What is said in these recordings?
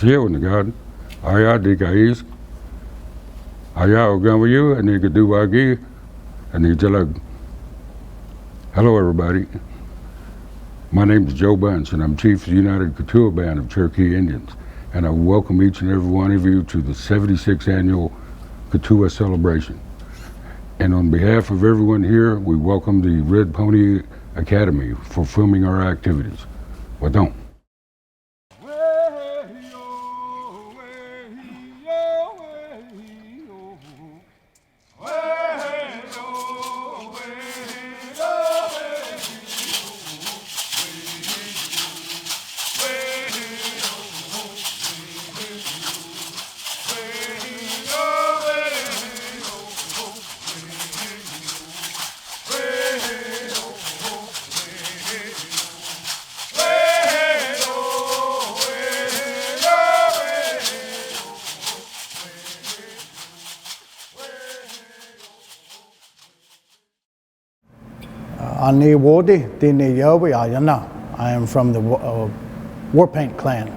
Keetoowah Days, Keetoowah Days, Hello everybody, my name is Joe Bunch and I'm Chief of the United Keetoowah Band of Cherokee Indians, and I welcome each and every one of you to the 76th Annual Keetoowah Celebration. And on behalf of everyone here, we welcome the Red Pony Academy for filming our activities. Wadon. I am from the War Paint clan.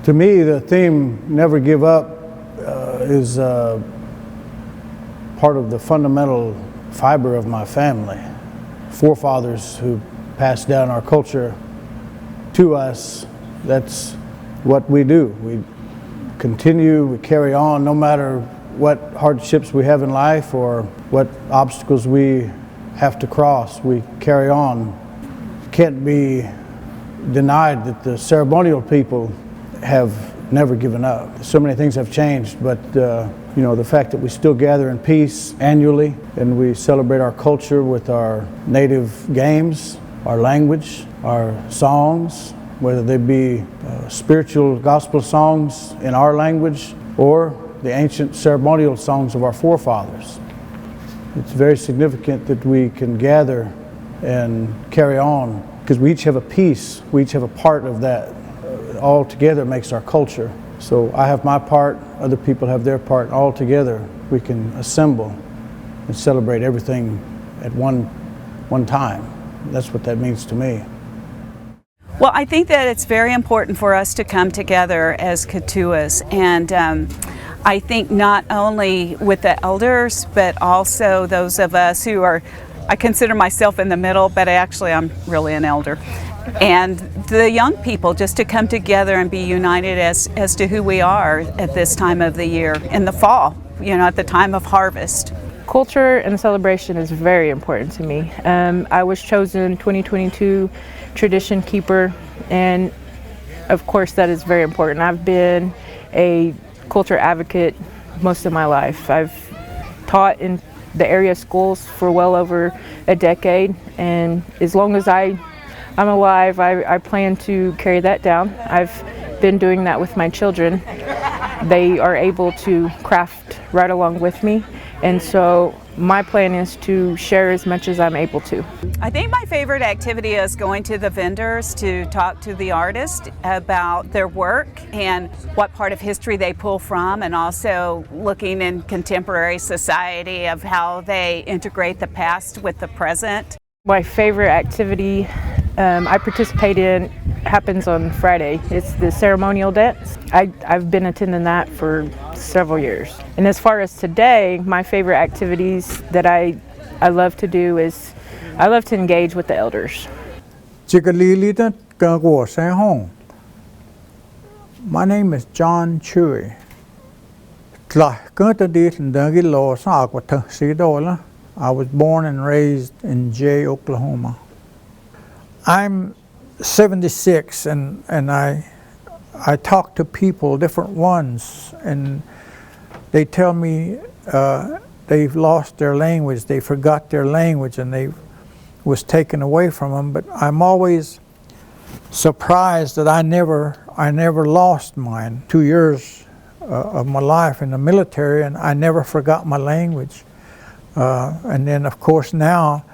To me, the theme "Never Give Up" is part of the fundamental fiber of my family. Forefathers who passed down our culture to us, that's what we do. We continue, we carry on no matter what hardships we have in life or what obstacles we have to cross, we carry on. Can't be denied that the ceremonial people have never given up. So many things have changed, but you know, the fact that we still gather in peace annually and we celebrate our culture with our native games, our language, our songs, whether they be spiritual gospel songs in our language or the ancient ceremonial songs of our forefathers. It's very significant that we can gather and carry on because we each have a piece, we each have a part of that. All together makes our culture. So I have my part, other people have their part, all together we can assemble and celebrate everything at one time. That's what that means to me. Well, I think that it's very important for us to come together as Keetoowahs, and I think not only with the elders, but also those of us who are, I consider myself in the middle, but actually I'm really an elder. And the young people, just to come together and be united as to who we are at this time of the year, in the fall, you know, at the time of harvest. Culture and celebration is very important to me. I was chosen 2022 tradition keeper, and of course that is very important. I've been a culture advocate most of my life. I've taught in the area schools for well over a decade, and as long as I'm alive, I plan to carry that down. I've been doing that with my children. They are able to craft right along with me, and so my plan is to share as much as I'm able to. I think my favorite activity is going to the vendors to talk to the artists about their work and what part of history they pull from, and also looking in contemporary society of how they integrate the past with the present. My favorite activity I participate in happens on Friday. It's the ceremonial dance. I've been attending that for several years. And as far as today, my favorite activities that I love to do is I love to engage with the elders. My name is John Chewy. I was born and raised in Jay, Oklahoma. I'm 76 and I talk to people, different ones, and they tell me they've lost their language, they forgot their language, and they was taken away from them. But I'm always surprised that I never lost mine. 2 years of my life in the military, and I never forgot my language. And then of course now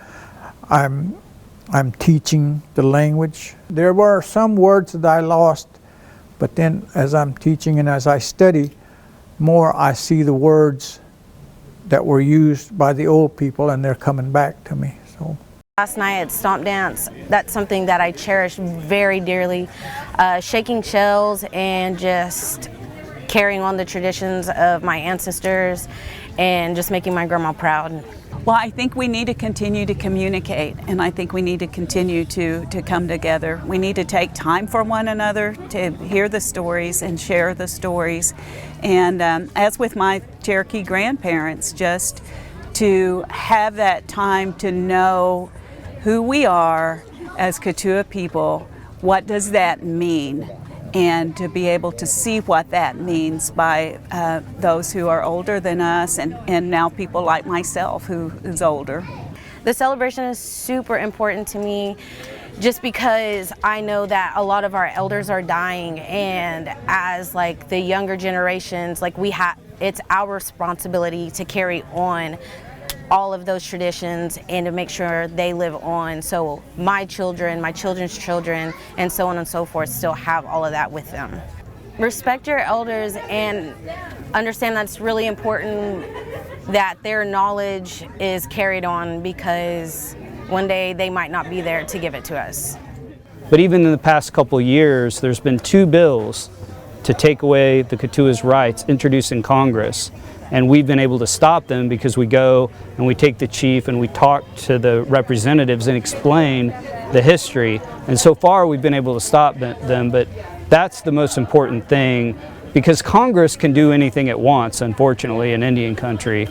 I'm teaching the language. There were some words that I lost, but then as I'm teaching and as I study more, I see the words that were used by the old people, and they're coming back to me. So last night at Stomp Dance, that's something that I cherish very dearly. shaking shells and just carrying on the traditions of my ancestors and just making my grandma proud. Well, I think we need to continue to communicate, and I think we need to continue to come together. We need to take time for one another to hear the stories and share the stories. And as with my Cherokee grandparents, just to have that time to know who we are as Keetoowah people, what does that mean? And to be able to see what that means by those who are older than us and now people like myself who is older. The celebration is super important to me just because I know that a lot of our elders are dying, and as like the younger generations, like it's our responsibility to carry on all of those traditions and to make sure they live on, so my children, my children's children, and so on and so forth still have all of that with them. Respect your elders and understand that's really important that their knowledge is carried on, because one day they might not be there to give it to us. But even in the past couple of years, there's been 2 bills to take away the Keetoowah's rights introduced in Congress. And we've been able to stop them because we go and we take the chief and we talk to the representatives and explain the history. And so far we've been able to stop them, but that's the most important thing, because Congress can do anything it wants, unfortunately, in Indian country.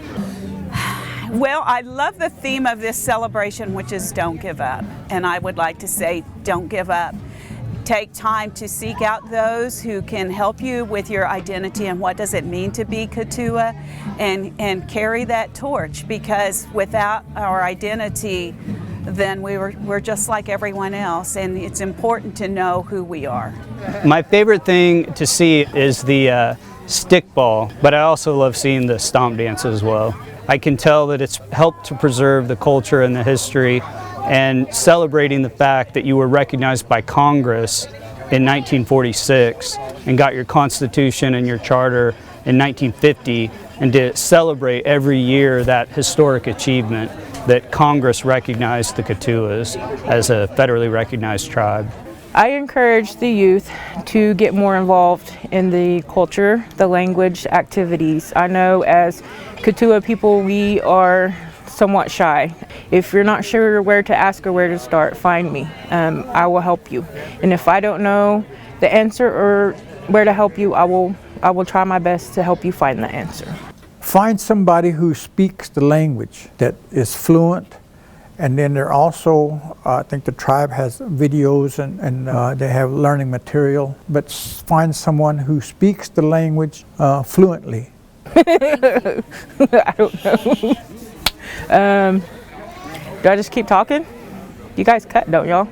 Well, I love the theme of this celebration, which is don't give up. And I would like to say, don't give up. Take time to seek out those who can help you with your identity and what does it mean to be Keetoowah, and carry that torch, because without our identity, then we're just like everyone else, and it's important to know who we are. My favorite thing to see is the stickball, but I also love seeing the stomp dance as well. I can tell that it's helped to preserve the culture and the history, and celebrating the fact that you were recognized by Congress in 1946 and got your Constitution and your Charter in 1950, and to celebrate every year that historic achievement that Congress recognized the Keetoowahs as a federally recognized tribe. I encourage the youth to get more involved in the culture, the language, activities. I know as Keetoowah people, we are somewhat shy. If you're not sure where to ask or where to start, find me. I will help you. And if I don't know the answer or where to help you, I will try my best to help you find the answer. Find somebody who speaks the language that is fluent, and then they're also, I think the tribe has videos and they have learning material, but find someone who speaks the language fluently. I don't know. Do I just keep talking? You guys cut, don't y'all?